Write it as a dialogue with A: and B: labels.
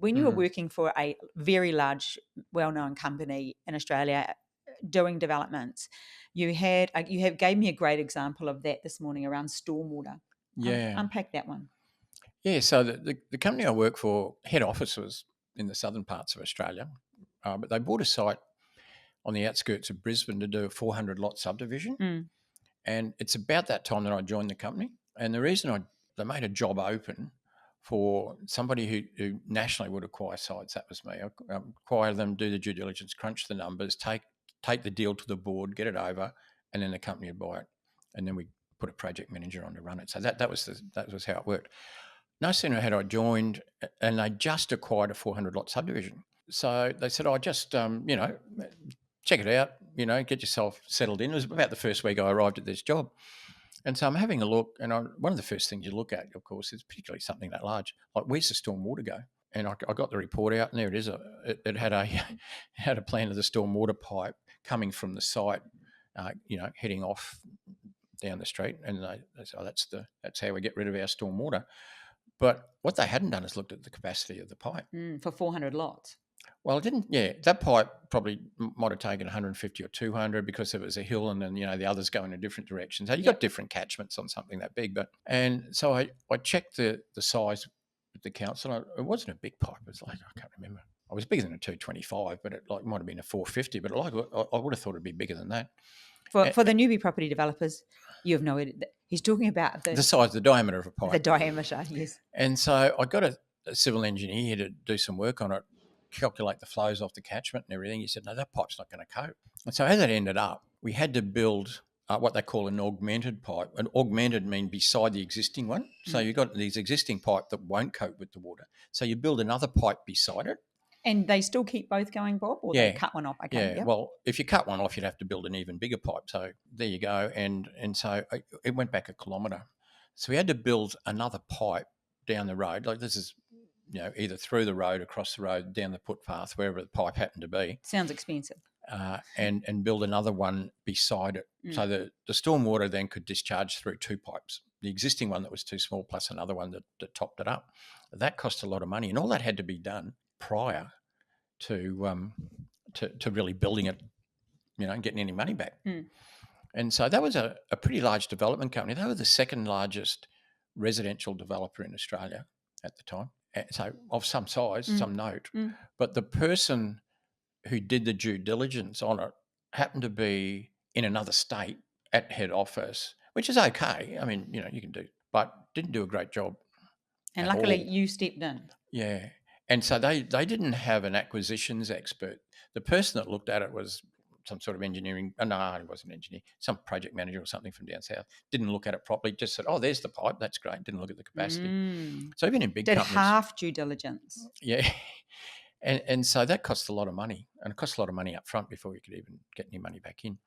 A: when you were working for a very large, well-known company in Australia doing developments, you gave me a great example of that this morning around stormwater.
B: Yeah.
A: Unpack that one.
B: Yeah, so the company I work for, head office was in the southern parts of Australia, but they bought a site on the outskirts of Brisbane to do a 400-lot subdivision. And it's about that time that I joined the company. And the reason they made a job open for somebody who nationally would acquire sites, that was me. Acquire them, do the due diligence, crunch the numbers, take the deal to the board, get it over, and then the company would buy it. And then we put a project manager on to run it. So that was how it worked. No sooner had I joined, and they just acquired a 400-lot subdivision. So they said, just, check it out, get yourself settled in. It was about the first week I arrived at this job. And so I'm having a look, and one of the first things you look at, of course, is particularly something that large, like where's the storm water go? And I got the report out, and there it is. It had a plan of the storm water pipe coming from the site, heading off down the street. And they said, that's how we get rid of our storm water. But what they hadn't done is looked at the capacity of the pipe.
A: For 400 lots.
B: Well, it didn't. Yeah, that pipe probably might have taken 150 or 200 because it was a hill, and then the others go in a different direction. So you got different catchments on something that big. And so I checked the size with the council. It wasn't a big pipe. It was like, I can't remember. It was bigger than a 225, but it might have been a 450. But I would have thought it'd be bigger than that.
A: For the newbie property developers, you have no idea. He's talking about
B: the size, the diameter of a pipe.
A: The diameter, yes.
B: And so I got a civil engineer to do some work on it, calculate the flows off the catchment and everything. He said, no, that pipe's not going to cope. And so as it ended up, we had to build what they call an augmented pipe. An augmented means beside the existing one. So you've got these existing pipe that won't cope with the water. So you build another pipe beside it.
A: And they still keep both going, Bob, or they cut one off? Okay,
B: yeah. Well, if you cut one off, you'd have to build an even bigger pipe. So there you go. And so it went back a kilometre. So we had to build another pipe down the road. Like this is, either through the road, across the road, down the footpath, wherever the pipe happened to be.
A: Sounds expensive.
B: And build another one beside it. So the stormwater then could discharge through two pipes. The existing one that was too small plus another one that topped it up. That cost a lot of money. And all that had to be done prior to really building it, and getting any money back. And so that was a pretty large development company. They were the second largest residential developer in Australia at the time. So of some size, some note. But the person who did the due diligence on it happened to be in another state at head office, which is okay. I mean, you can do, but didn't do a great job.
A: And luckily you stepped in.
B: Yeah. And so they didn't have an acquisitions expert. The person that looked at it was some sort of engineering. No, he wasn't an engineer. Some project manager or something from down south. Didn't look at it properly. Just said, "Oh, there's the pipe. That's great." Didn't look at the capacity. So even in big companies,
A: did half due diligence.
B: Yeah, and so that cost a lot of money, and it cost a lot of money up front before you could even get any money back in.